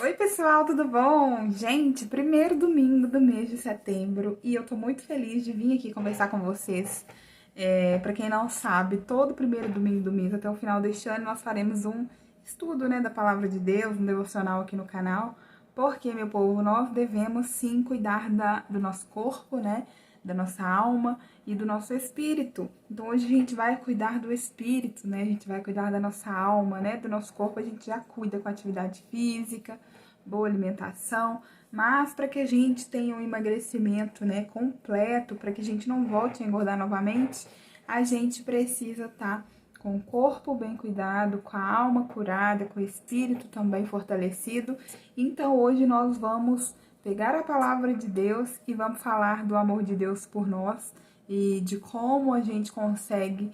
Oi, pessoal, tudo bom? Gente, primeiro domingo do mês de setembro e eu tô muito feliz de vir aqui conversar com vocês. Para quem não sabe, todo primeiro domingo do mês até o final deste ano nós faremos um estudo, né, da Palavra de Deus, um devocional aqui no canal, porque, meu povo, nós devemos sim cuidar do nosso corpo, né, da nossa alma e do nosso espírito. Então hoje a gente vai cuidar do espírito, né, a gente vai cuidar da nossa alma, né, do nosso corpo a gente já cuida com atividade física, boa alimentação, mas para que a gente tenha um emagrecimento, né, completo, para que a gente não volte a engordar novamente, a gente precisa estar com o corpo bem cuidado, com a alma curada, com o espírito também fortalecido. Então hoje nós vamos pegar a palavra de Deus e vamos falar do amor de Deus por nós e de como a gente consegue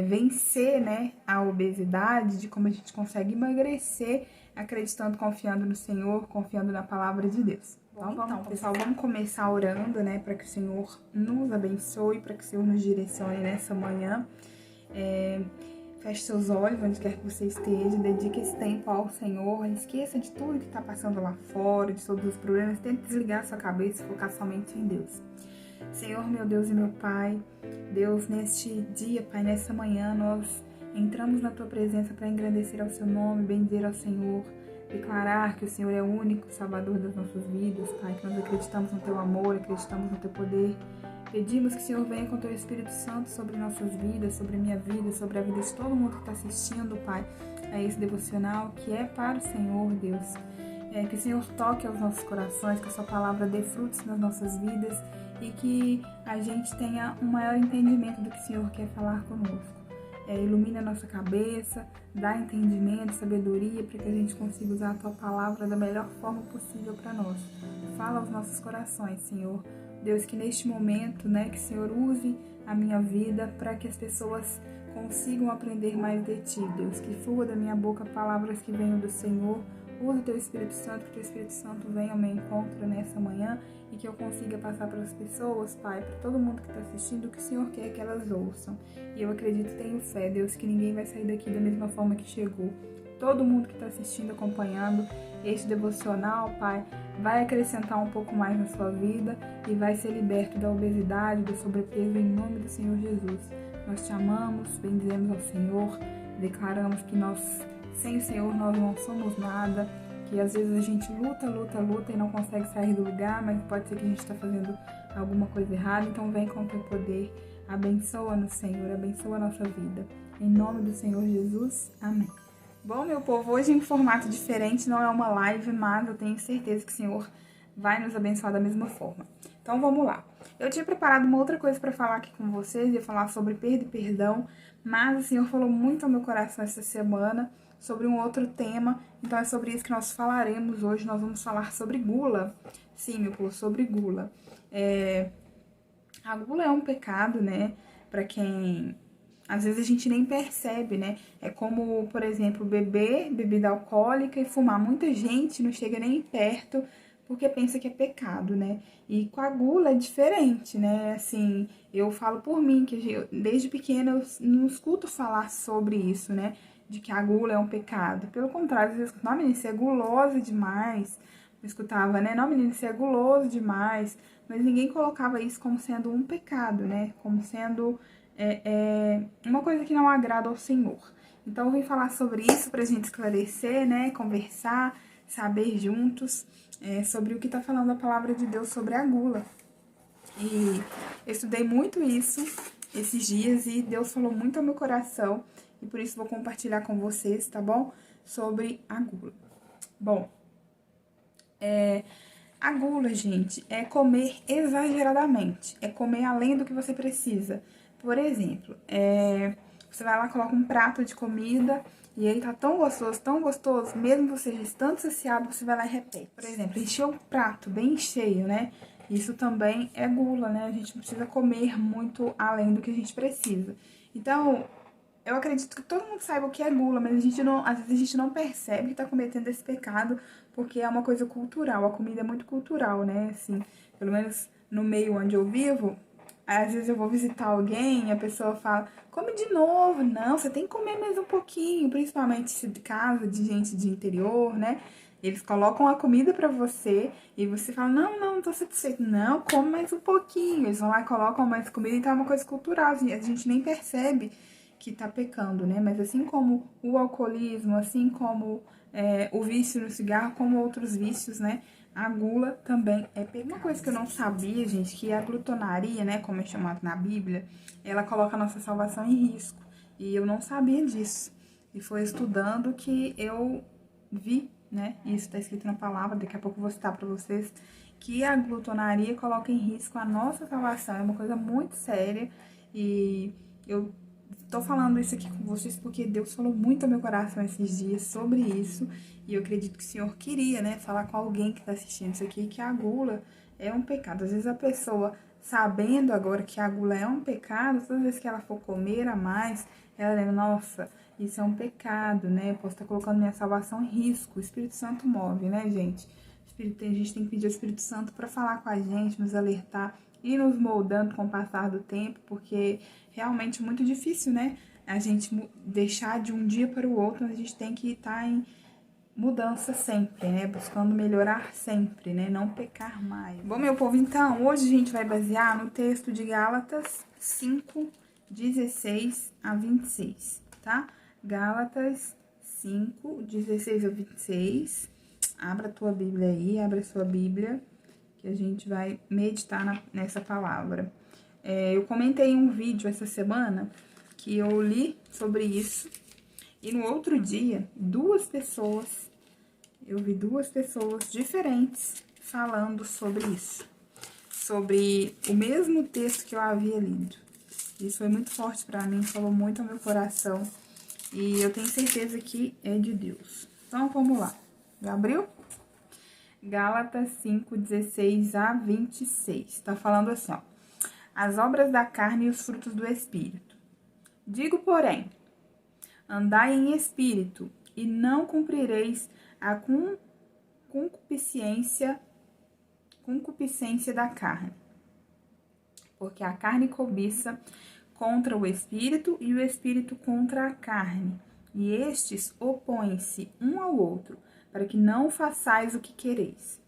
vencer, né, a obesidade, de como a gente consegue emagrecer acreditando, confiando no Senhor, confiando na palavra de Deus. Então, pessoal, vamos começar orando, né, para que o Senhor nos abençoe, para que o Senhor nos direcione nessa manhã. Feche seus olhos, onde quer que você esteja, dedique esse tempo ao Senhor, esqueça de tudo que está passando lá fora, de todos os problemas, tente desligar sua cabeça e focar somente em Deus. Senhor, meu Deus e meu Pai, Deus, neste dia, Pai, nessa manhã, nós entramos na Tua presença para engrandecer ao Seu nome, bendizer ao Senhor, declarar que o Senhor é o único Salvador das nossas vidas, Pai, que nós acreditamos no Teu amor, acreditamos no Teu poder. Pedimos que o Senhor venha com o Teu Espírito Santo sobre nossas vidas, sobre a minha vida, sobre a vida de todo mundo que está assistindo, Pai, a esse devocional que é para o Senhor, Deus. Que o Senhor toque aos nossos corações, que a Sua palavra dê frutos nas nossas vidas e que a gente tenha um maior entendimento do que o Senhor quer falar conosco. Ilumina a nossa cabeça, dá entendimento, sabedoria, para que a gente consiga usar a Tua palavra da melhor forma possível para nós. Fala aos nossos corações, Senhor. Deus, que neste momento, né, que o Senhor use a minha vida para que as pessoas consigam aprender mais de Ti, Deus. Que flua da minha boca palavras que venham do Senhor. Usa o Teu Espírito Santo, que o Teu Espírito Santo venha ao meu encontro nessa manhã e que eu consiga passar para as pessoas, Pai, para todo mundo que está assistindo, o que o Senhor quer que elas ouçam. E eu acredito e tenho fé, Deus, que ninguém vai sair daqui da mesma forma que chegou. Todo mundo que está assistindo, acompanhando este devocional, Pai, vai acrescentar um pouco mais na sua vida e vai ser liberto da obesidade, do sobrepeso, em nome do Senhor Jesus. Nós te amamos, bendizemos ao Senhor, declaramos que sem o Senhor nós não somos nada, que às vezes a gente luta e não consegue sair do lugar, mas pode ser que a gente está fazendo alguma coisa errada, então vem com o teu poder, abençoa-nos, Senhor, abençoa a nossa vida. Em nome do Senhor Jesus, amém. Bom, meu povo, hoje em formato diferente, não é uma live, mas eu tenho certeza que o Senhor vai nos abençoar da mesma forma. Então vamos lá. Eu tinha preparado uma outra coisa para falar aqui com vocês, ia falar sobre perda e perdão, mas o Senhor falou muito ao meu coração essa semana sobre um outro tema, então é sobre isso que nós falaremos hoje. Nós vamos falar sobre gula. Sim, meu povo, sobre gula. A gula é um pecado, né, para quem às vezes a gente nem percebe, né? É como, por exemplo, beber bebida alcoólica e fumar. Muita gente não chega nem perto porque pensa que é pecado, né? E com a gula é diferente, né? Assim, eu falo por mim, que desde pequena eu não escuto falar sobre isso, né? De que a gula é um pecado. Pelo contrário, às vezes, não, menina, você é gulosa demais. Eu escutava, né? Não, menina, você é guloso demais. Mas ninguém colocava isso como sendo um pecado, né? Como sendo uma coisa que não agrada ao Senhor. Então, eu vim falar sobre isso para a gente esclarecer, né? Conversar, saber juntos sobre o que está falando a palavra de Deus sobre a gula. E eu estudei muito isso esses dias e Deus falou muito ao meu coração e por isso vou compartilhar com vocês, tá bom? Sobre a gula. Bom, a gula, gente, é comer exageradamente, é comer além do que você precisa. Por exemplo, você vai lá, coloca um prato de comida e ele tá tão gostoso, mesmo você já estando saciado, você vai lá e repete. Por exemplo, encher um prato bem cheio, né? Isso também é gula, né? A gente não precisa comer muito além do que a gente precisa. Então, eu acredito que todo mundo saiba o que é gula, mas às vezes a gente não percebe que tá cometendo esse pecado, porque é uma coisa cultural. A comida é muito cultural, né? Assim, pelo menos no meio onde eu vivo, Às vezes eu vou visitar alguém e a pessoa fala, come de novo. Não, você tem que comer mais um pouquinho, principalmente se de casa, de gente de interior, né? Eles colocam a comida pra você e você fala, não tô satisfeito. Não, come mais um pouquinho. Eles vão lá e colocam mais comida, então é uma coisa cultural. A gente nem percebe que tá pecando, né? Mas assim como o alcoolismo, assim como o vício no cigarro, como outros vícios, né? A gula também é pecado. Uma coisa que eu não sabia, gente, que a glutonaria, né, como é chamado na Bíblia, ela coloca a nossa salvação em risco. E eu não sabia disso. E foi estudando que eu vi, né, isso está escrito na palavra, daqui a pouco eu vou citar para vocês, que a glutonaria coloca em risco a nossa salvação. É uma coisa muito séria e eu tô falando isso aqui com vocês porque Deus falou muito ao meu coração esses dias sobre isso. E eu acredito que o Senhor queria, né, falar com alguém que tá assistindo isso aqui, que a gula é um pecado. Às vezes a pessoa, sabendo agora que a gula é um pecado, todas as vezes que ela for comer a mais, ela lembra, nossa, isso é um pecado, né? Posso estar colocando minha salvação em risco. O Espírito Santo move, né, gente? A gente tem que pedir ao Espírito Santo para falar com a gente, nos alertar e nos moldando com o passar do tempo, porque realmente é muito difícil, né? A gente deixar de um dia para o outro, a gente tem que estar em mudança sempre, né? Buscando melhorar sempre, né? Não pecar mais. Bom, meu povo, então, hoje a gente vai basear no texto de Gálatas 5, 16 a 26, tá? Gálatas 5, 16 a 26. Abra a tua Bíblia aí, abra a sua Bíblia, que a gente vai meditar nessa palavra. Eu comentei um vídeo essa semana que eu li sobre isso. E no outro dia, eu vi duas pessoas diferentes falando sobre isso. Sobre o mesmo texto que eu havia lido. Isso foi muito forte pra mim, falou muito ao meu coração. E eu tenho certeza que é de Deus. Então, vamos lá. Já abriu? Gálatas 5, 16 a 26. Tá falando assim, ó. As obras da carne e os frutos do Espírito. Digo, porém, andai em espírito, e não cumprireis a concupiscência da carne. Porque a carne cobiça contra o espírito e o espírito contra a carne. E estes opõem-se um ao outro, para que não façais o que quereis.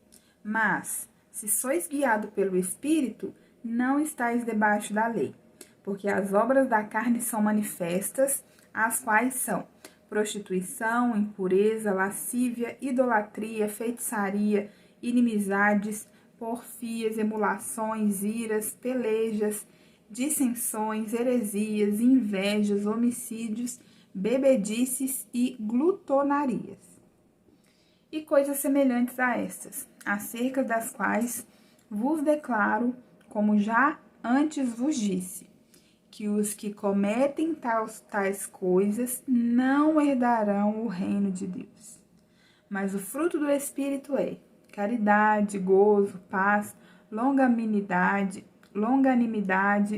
Mas, se sois guiado pelo espírito, não estáis debaixo da lei. Porque as obras da carne são manifestas, as quais são prostituição, impureza, lascívia, idolatria, feitiçaria, inimizades, porfias, emulações, iras, pelejas, dissensões, heresias, invejas, homicídios, bebedices e glutonarias. E coisas semelhantes a estas, acerca das quais vos declaro, como já antes vos disse, que os que cometem tais coisas não herdarão o reino de Deus. Mas o fruto do Espírito é caridade, gozo, paz, longanimidade,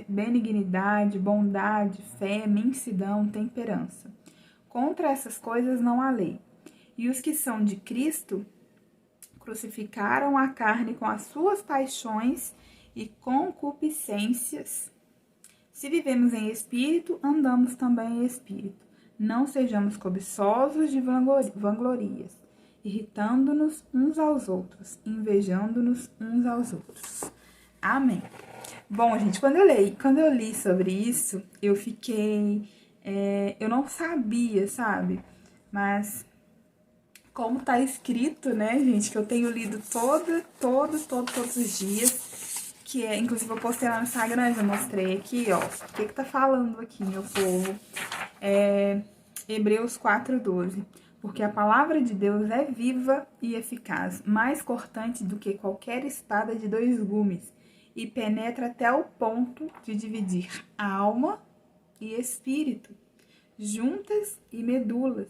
benignidade, bondade, fé, mansidão, temperança. Contra essas coisas não há lei. E os que são de Cristo crucificaram a carne com as suas paixões e concupiscências. Se vivemos em espírito, andamos também em espírito. Não sejamos cobiçosos de vanglorias, irritando-nos uns aos outros, invejando-nos uns aos outros. Amém. Bom, gente, quando eu li sobre isso, eu fiquei... eu não sabia, sabe? Mas, como tá escrito, né, gente, que eu tenho lido todos os dias, que é, inclusive eu postei lá no Instagram, já mostrei aqui, ó, o que tá falando aqui, meu povo? Hebreus 4:12. Porque a palavra de Deus é viva e eficaz, mais cortante do que qualquer espada de dois gumes, e penetra até o ponto de dividir alma e espírito, juntas e medulas,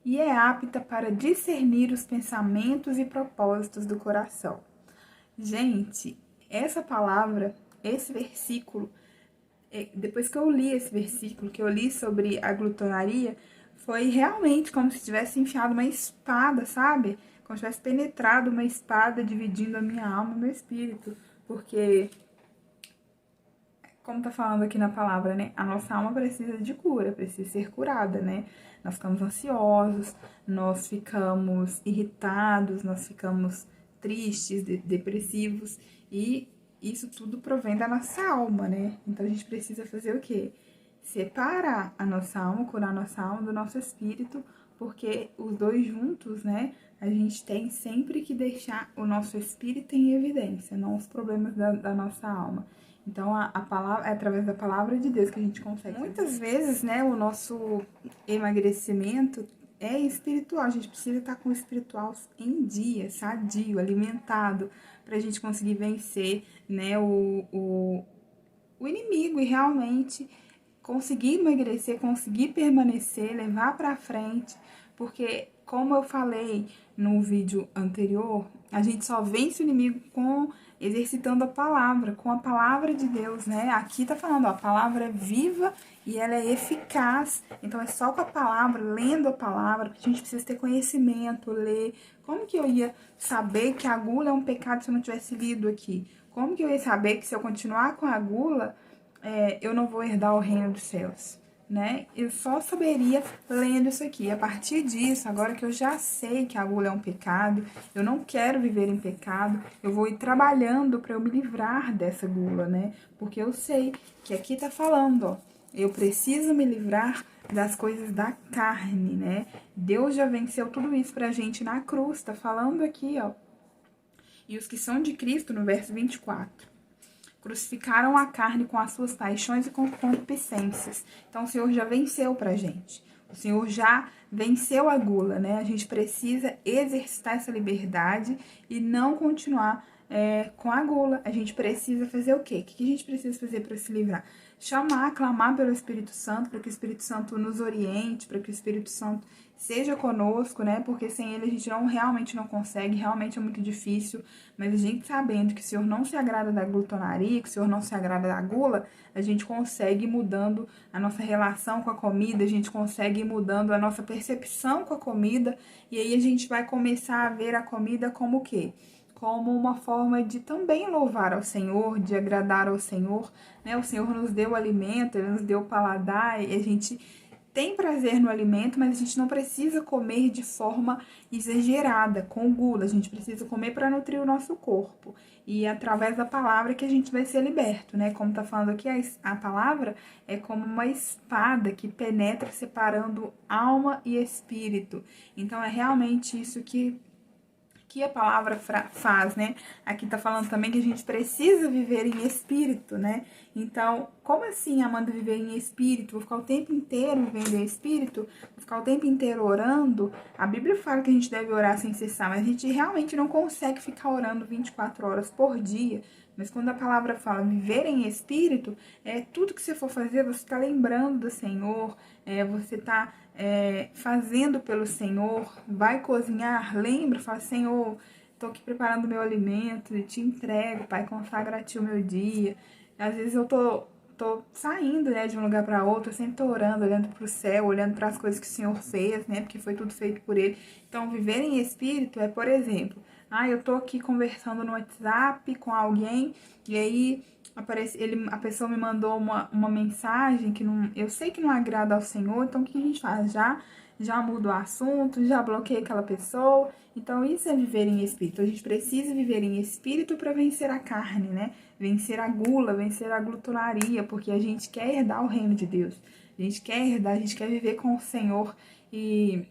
e é apta para discernir os pensamentos e propósitos do coração. Gente, essa palavra, esse versículo, depois que eu li esse versículo, que eu li sobre a glutonaria, foi realmente como se tivesse enfiado uma espada, sabe? Como se tivesse penetrado uma espada dividindo a minha alma e o meu espírito. Porque como tá falando aqui na palavra, né? A nossa alma precisa de cura, precisa ser curada, né? Nós ficamos ansiosos, nós ficamos irritados, nós ficamos tristes, depressivos, e isso tudo provém da nossa alma, né? Então a gente precisa fazer o quê? Separar a nossa alma, curar a nossa alma do nosso espírito, porque os dois juntos, né? A gente tem sempre que deixar o nosso espírito em evidência, não os problemas da nossa alma. Então, a palavra, é através da palavra de Deus que a gente consegue. Muitas vezes, né, o nosso emagrecimento é espiritual. A gente precisa estar com o espiritual em dia, sadio, alimentado, para a gente conseguir vencer, né, o inimigo e realmente conseguir emagrecer, conseguir permanecer, levar para frente, porque como eu falei no vídeo anterior, a gente só vence o inimigo com exercitando a palavra, com a palavra de Deus, né? Aqui tá falando, ó, a palavra é viva e ela é eficaz. Então é só com a palavra, lendo a palavra, porque a gente precisa ter conhecimento, ler. Como que eu ia saber que a gula é um pecado se eu não tivesse lido aqui? Como que eu ia saber que se eu continuar com a gula, eu não vou herdar o reino dos céus, né? Eu só saberia lendo isso aqui. A partir disso, agora que eu já sei que a gula é um pecado, eu não quero viver em pecado, eu vou ir trabalhando para eu me livrar dessa gula, né? Porque eu sei que aqui tá falando, ó, eu preciso me livrar das coisas da carne, né? Deus já venceu tudo isso pra gente na cruz, tá falando aqui, ó. E os que são de Cristo, no verso 24. Crucificaram a carne com as suas paixões e com concupiscências. Então, o Senhor já venceu pra gente. O Senhor já venceu a gula, né? A gente precisa exercitar essa liberdade e não continuar com a gula. A gente precisa fazer o quê? O que a gente precisa fazer para se livrar? Chamar, clamar pelo Espírito Santo, para que o Espírito Santo nos oriente, para que o Espírito Santo seja conosco, né? Porque sem ele a gente realmente não consegue, realmente é muito difícil. Mas a gente sabendo que o Senhor não se agrada da glutonaria, que o Senhor não se agrada da gula, a gente consegue ir mudando a nossa relação com a comida, a gente consegue ir mudando a nossa percepção com a comida, e aí a gente vai começar a ver a comida como o quê? Como uma forma de também louvar ao Senhor, de agradar ao Senhor, né? O Senhor nos deu o alimento, Ele nos deu o paladar, e a gente tem prazer no alimento, mas a gente não precisa comer de forma exagerada, com gula. A gente precisa comer para nutrir o nosso corpo. E é através da palavra que a gente vai ser liberto, né? Como tá falando aqui, a palavra é como uma espada que penetra separando alma e espírito. Então é realmente isso que a palavra faz, né? Aqui tá falando também que a gente precisa viver em espírito, né? Então, como assim, Amanda, viver em espírito? Vou ficar o tempo inteiro vivendo em espírito? Vou ficar o tempo inteiro orando? A Bíblia fala que a gente deve orar sem cessar, mas a gente realmente não consegue ficar orando 24 horas por dia. Mas quando a palavra fala viver em espírito, tudo que você for fazer, você está lembrando do Senhor, você está fazendo pelo Senhor, vai cozinhar, lembra, fala, Senhor, estou aqui preparando o meu alimento, te entrego, Pai, consagra a Ti o meu dia. Às vezes eu tô saindo, né, de um lugar para outro, eu sempre tô orando, olhando para o céu, olhando para as coisas que o Senhor fez, né, porque foi tudo feito por Ele. Então, viver em espírito é, por exemplo, eu tô aqui conversando no WhatsApp com alguém e aí a pessoa me mandou uma mensagem que não, eu sei que não agrada ao Senhor, então o que a gente faz? Já muda o assunto, já bloqueia aquela pessoa. Então, isso é viver em espírito. A gente precisa viver em espírito para vencer a carne, né? Vencer a gula, vencer a glutonaria, porque a gente quer herdar o reino de Deus. A gente quer herdar, a gente quer viver com o Senhor e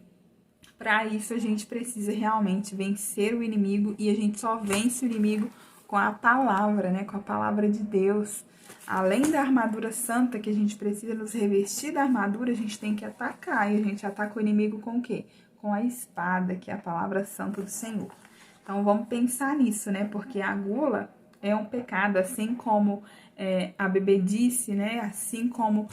para isso a gente precisa realmente vencer o inimigo e a gente só vence o inimigo com a palavra, né? Com a palavra de Deus. Além da armadura santa que a gente precisa nos revestir da armadura, a gente tem que atacar. E a gente ataca o inimigo com o quê? Com a espada, que é a palavra santa do Senhor. Então vamos pensar nisso, né? Porque a gula é um pecado, assim como a bebedice, né? Assim como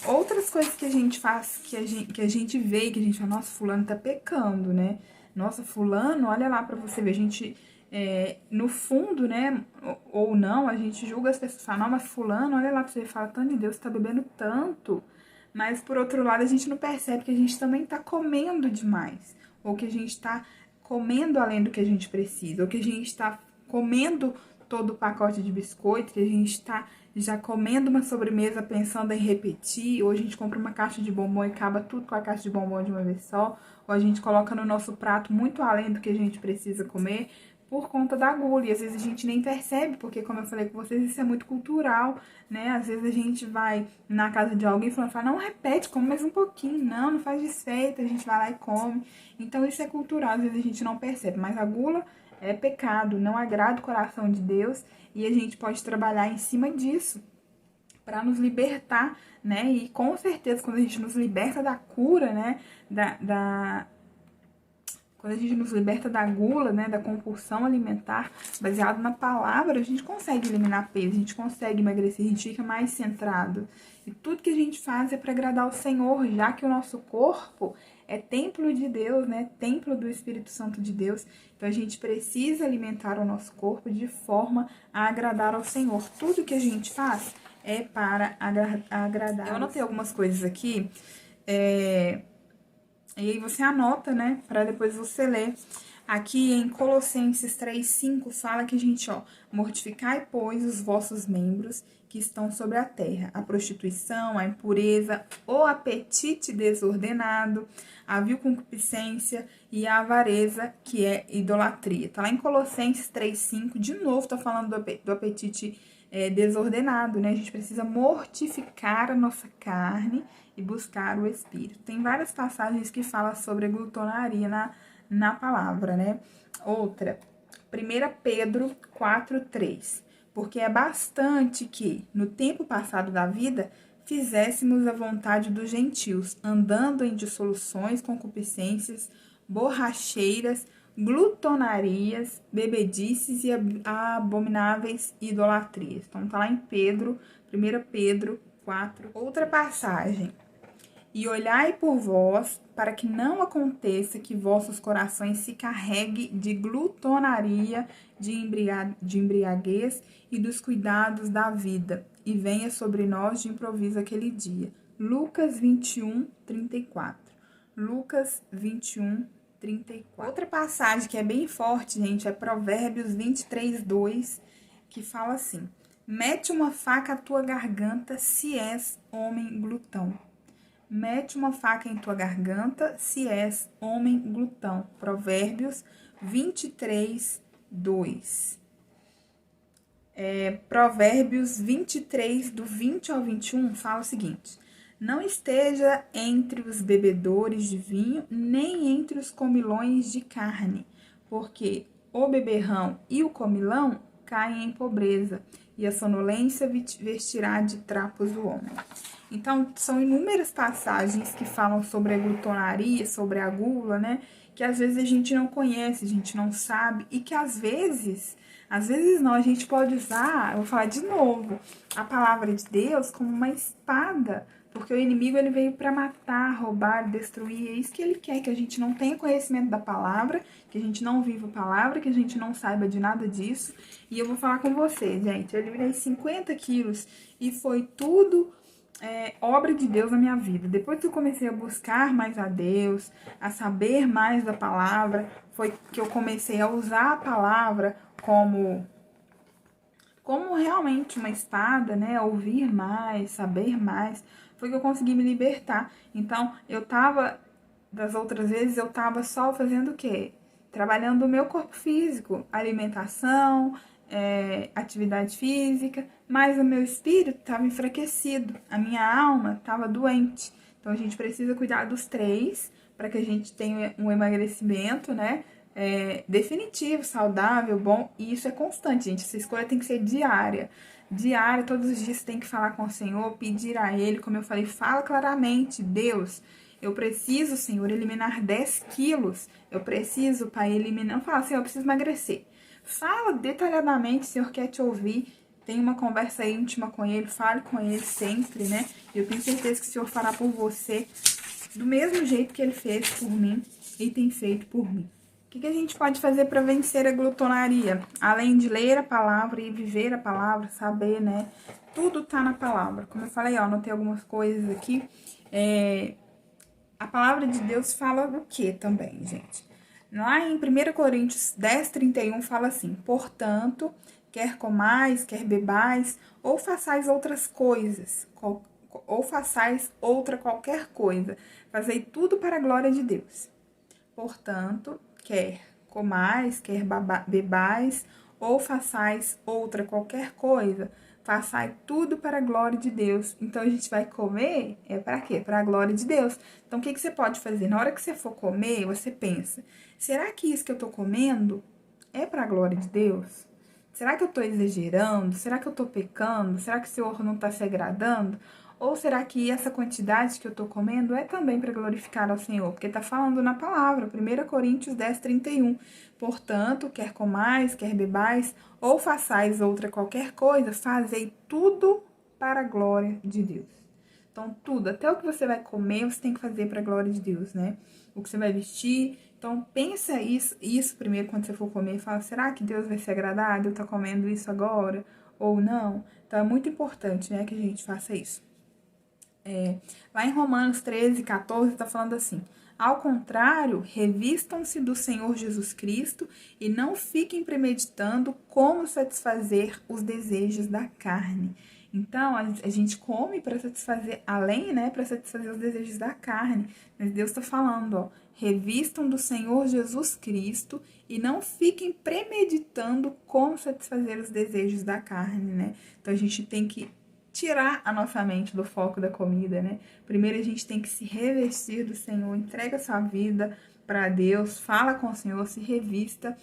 outras coisas que a gente faz, que a gente vê, que a gente fala, nossa, fulano tá pecando, né? Nossa, fulano, olha lá pra você ver, a gente, no fundo, né, ou não, a gente julga as pessoas, fala, não, mas fulano, olha lá pra você ver, fala, tanto de Deus, tá bebendo tanto, mas por outro lado a gente não percebe que a gente também tá comendo demais, ou que a gente tá comendo além do que a gente precisa, ou que a gente tá comendo todo o pacote de biscoito, que a gente tá já comendo uma sobremesa pensando em repetir, ou a gente compra uma caixa de bombom e acaba tudo com a caixa de bombom de uma vez só, ou a gente coloca no nosso prato muito além do que a gente precisa comer, por conta da gula, e às vezes a gente nem percebe, porque como eu falei com vocês, isso é muito cultural, né? Às vezes a gente vai na casa de alguém e fala, não repete, come mais um pouquinho, não faz desfeita, a gente vai lá e come. Então isso é cultural, às vezes a gente não percebe, mas a gula é pecado, não agrada o coração de Deus, e a gente pode trabalhar em cima disso para nos libertar, né? E com certeza, quando a gente nos liberta da cura, né? Quando a gente nos liberta da gula, né, da compulsão alimentar, baseado na palavra, a gente consegue eliminar peso, a gente consegue emagrecer, a gente fica mais centrado. E tudo que a gente faz é para agradar o Senhor, já que o nosso corpo é templo de Deus, né, templo do Espírito Santo de Deus. Então a gente precisa alimentar o nosso corpo de forma a agradar ao Senhor. Tudo que a gente faz é para agradar. Eu anotei algumas coisas aqui, e aí você anota, né, para depois você ler. Aqui em Colossenses 3:5 fala que a gente, mortificai, pois, os vossos membros que estão sobre a terra, a prostituição, a impureza, o apetite desordenado, a vil concupiscência e a avareza, que é idolatria. Tá lá em Colossenses 3:5, de novo tá falando do apetite desordenado, né? A gente precisa mortificar a nossa carne e buscar o Espírito. Tem várias passagens que falam sobre a glutonaria na palavra, né? Outra, 1 Pedro 4:3. Porque é bastante que, no tempo passado da vida, fizéssemos a vontade dos gentios, andando em dissoluções, concupiscências, borracheiras, glutonarias, bebedices e abomináveis idolatrias. Então tá lá em Pedro, 1 Pedro 4. Outra passagem. E olhai por vós, para que não aconteça que vossos corações se carreguem de glutonaria, de embriaguez e dos cuidados da vida, e venha sobre nós de improviso aquele dia. Lucas 21:34. Lucas 21:34. Outra passagem que é bem forte, gente, é Provérbios 23:2, que fala assim: mete uma faca à tua garganta, se és homem glutão. Mete uma faca em tua garganta, se és homem glutão. Provérbios 23:2. Provérbios 23, do 20 ao 21, fala o seguinte: não esteja entre os bebedores de vinho, nem entre os comilões de carne, porque o beberrão e o comilão caem em pobreza, e a sonolência vestirá de trapos o homem. Então, são inúmeras passagens que falam sobre a glutonaria, sobre a gula, né? Que às vezes a gente não conhece, a gente não sabe, e que às vezes não, a gente pode usar, eu vou falar de novo, a palavra de Deus como uma espada, porque o inimigo ele veio para matar, roubar, destruir, é isso que ele quer, que a gente não tenha conhecimento da palavra, que a gente não viva a palavra, que a gente não saiba de nada disso. E eu vou falar com vocês, gente, eu eliminei 50 quilos e foi tudo obra de Deus na minha vida. Depois que eu comecei a buscar mais a Deus, a saber mais da palavra, foi que eu comecei a usar a palavra como realmente uma espada, né? Ouvir mais, saber mais, foi que eu consegui me libertar. Então, das outras vezes, eu tava só fazendo o quê? Trabalhando o meu corpo físico, alimentação, atividade física, mas o meu espírito estava enfraquecido, a minha alma estava doente. Então a gente precisa cuidar dos três para que a gente tenha um emagrecimento, né? Definitivo, saudável, bom, e isso é constante, gente. Essa escolha tem que ser diária. Diária, todos os dias você tem que falar com o Senhor, pedir a Ele, como eu falei, fala claramente: Deus, eu preciso, Senhor, eliminar 10 quilos. Eu preciso, Pai, eliminar. Não fala assim, eu preciso emagrecer. Fala detalhadamente, o Senhor quer te ouvir. Tenha uma conversa íntima com Ele, fale com Ele sempre, né? Eu tenho certeza que o Senhor fará por você do mesmo jeito que Ele fez por mim e tem feito por mim. O que a gente pode fazer para vencer a glutonaria? Além de ler a palavra e viver a palavra, saber, né? Tudo tá na palavra. Como eu falei, anotei algumas coisas aqui. A palavra de Deus fala o que também, gente? Lá em 1 Coríntios 10:31 fala assim: portanto, quer comais, quer bebais, ou façais outras coisas, ou façais outra qualquer coisa, fazei tudo para a glória de Deus. Portanto, quer comais, quer bebais, ou façais outra qualquer coisa, façai tudo para a glória de Deus. Então, a gente vai comer, para quê? Para a glória de Deus. Então, o que você pode fazer? Na hora que você for comer, você pensa, será que isso que eu estou comendo é para a glória de Deus? Será que eu estou exagerando? Será que eu estou pecando? Será que o Senhor não está se agradando? Ou será que essa quantidade que eu estou comendo é também para glorificar ao Senhor? Porque está falando na palavra, 1 Coríntios 10, 31. Portanto, quer comais, quer bebais, ou façais outra qualquer coisa, fazei tudo para a glória de Deus. Então, tudo, até o que você vai comer, você tem que fazer para a glória de Deus, né? O que você vai vestir. Então, pensa isso primeiro quando você for comer e fala, será que Deus vai se agradar de eu estar comendo isso agora ou não? Então, é muito importante, né, que a gente faça isso. Lá em Romanos 13, 14, está falando assim, ao contrário, revistam-se do Senhor Jesus Cristo e não fiquem premeditando como satisfazer os desejos da carne. Então, a gente come para satisfazer, além, né, para satisfazer os desejos da carne. Mas Deus está falando, ó, revistam do Senhor Jesus Cristo e não fiquem premeditando como satisfazer os desejos da carne, né? Então, a gente tem que tirar a nossa mente do foco da comida, né? Primeiro a gente tem que se revestir do Senhor, entrega sua vida para Deus, fala com o Senhor, se revista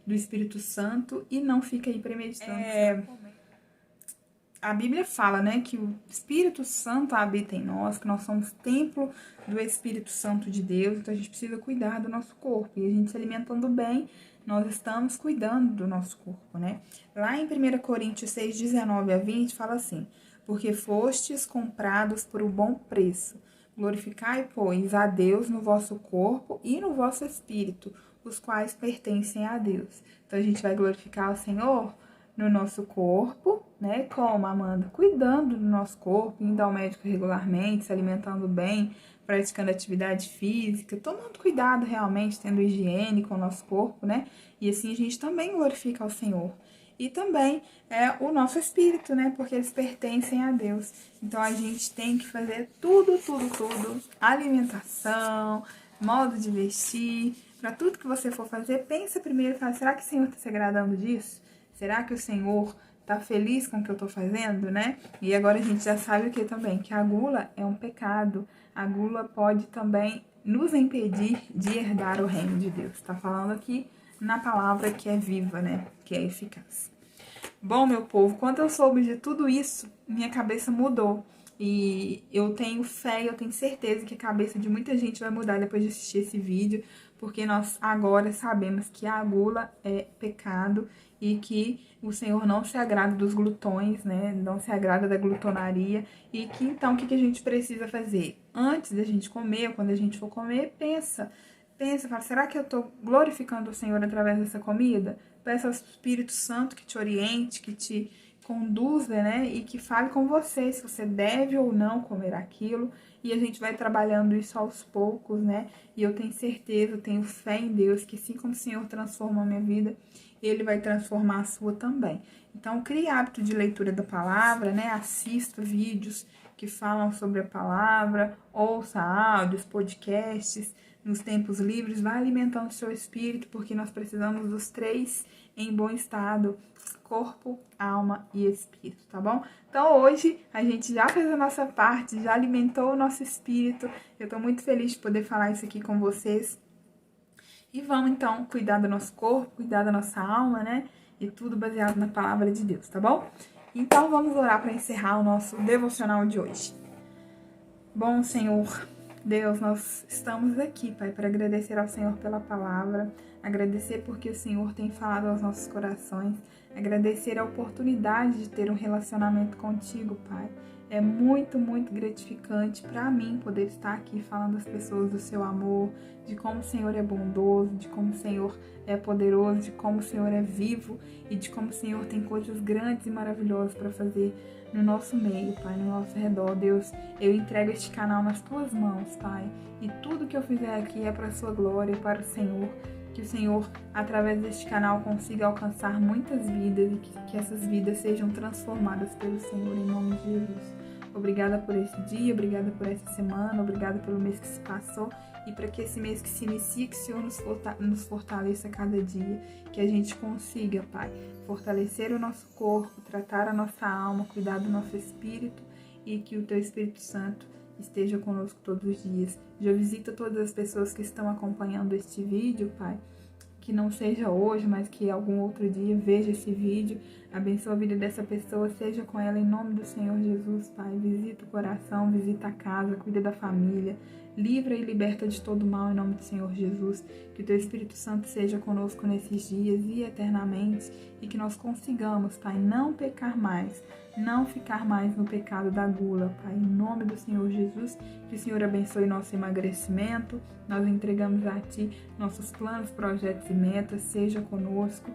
do Espírito Santo e não fica aí premeditando. A Bíblia fala, né, que o Espírito Santo habita em nós, que nós somos templo do Espírito Santo de Deus, então a gente precisa cuidar do nosso corpo. E a gente se alimentando bem, nós estamos cuidando do nosso corpo, né? Lá em 1 Coríntios 6, 19 a 20, fala assim, porque fostes comprados por um bom preço. Glorificai, pois, a Deus no vosso corpo e no vosso espírito, os quais pertencem a Deus. Então, a gente vai glorificar o Senhor no nosso corpo, né? Como, Amanda? Cuidando do nosso corpo, indo ao médico regularmente, se alimentando bem, praticando atividade física, tomando cuidado realmente, tendo higiene com o nosso corpo, né? E assim a gente também glorifica ao Senhor. E também o nosso espírito, né? Porque eles pertencem a Deus. Então a gente tem que fazer tudo, alimentação, modo de vestir, para tudo que você for fazer, pensa primeiro e fala, será que o Senhor está se agradando disso? Será que o Senhor tá feliz com o que eu tô fazendo, né? E agora a gente já sabe o que também? Que a gula é um pecado. A gula pode também nos impedir de herdar o reino de Deus. Tá falando aqui na palavra que é viva, né? Que é eficaz. Bom, meu povo, quando eu soube de tudo isso, minha cabeça mudou. E eu tenho fé, eu tenho certeza que a cabeça de muita gente vai mudar depois de assistir esse vídeo, porque nós agora sabemos que a gula é pecado e que o Senhor não se agrada dos glutões, né? Não se agrada da glutonaria. E que então o que a gente precisa fazer? Antes da gente comer, ou quando a gente for comer, pensa, fala, será que eu tô glorificando o Senhor através dessa comida? Peça ao Espírito Santo que te oriente, que te conduza, né? E que fale com você se você deve ou não comer aquilo. E a gente vai trabalhando isso aos poucos, né? E eu tenho certeza, eu tenho fé em Deus, que assim como o Senhor transforma a minha vida, Ele vai transformar a sua também. Então, crie hábito de leitura da palavra, né? Assista vídeos que falam sobre a palavra, ouça áudios, podcasts, nos tempos livres, vai alimentando o seu espírito, porque nós precisamos dos três em bom estado, corpo, alma e espírito, tá bom? Então hoje a gente já fez a nossa parte, já alimentou o nosso espírito, eu tô muito feliz de poder falar isso aqui com vocês. E vamos então cuidar do nosso corpo, cuidar da nossa alma, né? E tudo baseado na palavra de Deus, tá bom? Então vamos orar para encerrar o nosso devocional de hoje. Bom, Senhor Deus, nós estamos aqui, Pai, para agradecer ao Senhor pela palavra, agradecer porque o Senhor tem falado aos nossos corações, agradecer a oportunidade de ter um relacionamento contigo, Pai. É muito, muito gratificante para mim poder estar aqui falando às pessoas do seu amor, de como o Senhor é bondoso, de como o Senhor é poderoso, de como o Senhor é vivo e de como o Senhor tem coisas grandes e maravilhosas para fazer no nosso meio, Pai, no nosso redor. Deus, eu entrego este canal nas tuas mãos, Pai, e tudo que eu fizer aqui é para a sua glória, para o Senhor, que o Senhor, através deste canal, consiga alcançar muitas vidas e que essas vidas sejam transformadas pelo Senhor, em nome de Jesus. Obrigada por esse dia, obrigada por essa semana, obrigada pelo mês que se passou e para que esse mês que se inicia, que o Senhor nos fortaleça a cada dia, que a gente consiga, Pai, fortalecer o nosso corpo, tratar a nossa alma, cuidar do nosso espírito e que o Teu Espírito Santo esteja conosco todos os dias. Já visita todas as pessoas que estão acompanhando este vídeo, Pai, que não seja hoje, mas que algum outro dia veja esse vídeo, abençoa a vida dessa pessoa, seja com ela em nome do Senhor Jesus, Pai. Visita o coração, visita a casa, cuida da família, livra e liberta de todo mal em nome do Senhor Jesus. Que o Teu Espírito Santo seja conosco nesses dias e eternamente e que nós consigamos, Pai, não pecar mais, não ficar mais no pecado da gula, Pai, em nome do Senhor Jesus. Que o Senhor abençoe nosso emagrecimento, nós entregamos a Ti nossos planos, projetos e metas, seja conosco,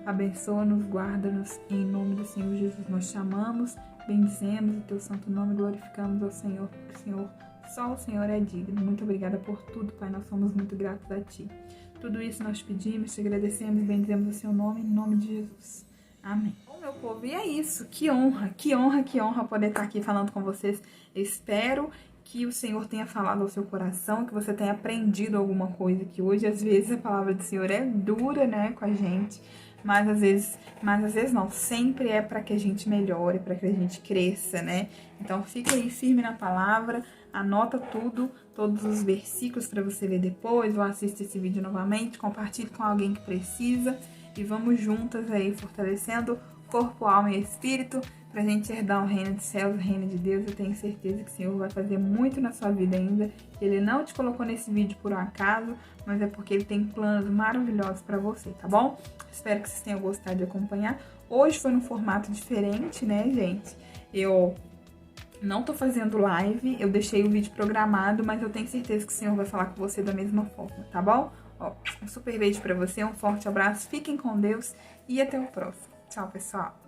abençoa-nos, guarda-nos, em nome do Senhor Jesus. Nós chamamos, bendizemos o Teu santo nome, glorificamos ao Senhor, porque o Senhor, só o Senhor é digno. Muito obrigada por tudo, Pai, nós somos muito gratos a Ti. Tudo isso nós pedimos, te agradecemos e bendizemos o Seu nome, em nome de Jesus. Amém. Bom, meu povo, e é isso. Que honra, que honra, que honra poder estar aqui falando com vocês. Espero que o Senhor tenha falado ao seu coração, que você tenha aprendido alguma coisa, que hoje, às vezes, a palavra do Senhor é dura, né, com a gente, mas às vezes não, sempre é para que a gente melhore, para que a gente cresça, né? Então, fica aí firme na palavra, anota tudo, todos os versículos para você ler depois, ou assista esse vídeo novamente, compartilhe com alguém que precisa, e vamos juntas aí fortalecendo corpo, alma e espírito pra gente herdar o reino dos céus, o reino de Deus. Eu tenho certeza que o Senhor vai fazer muito na sua vida ainda. Ele não te colocou nesse vídeo por um acaso, mas é porque Ele tem planos maravilhosos pra você, tá bom? Espero que vocês tenham gostado de acompanhar. Hoje foi num formato diferente, né, gente? Eu não tô fazendo live, eu deixei o vídeo programado, mas eu tenho certeza que o Senhor vai falar com você da mesma forma, tá bom? Ó, um super beijo pra você, um forte abraço, fiquem com Deus e até o próximo. Tchau, pessoal!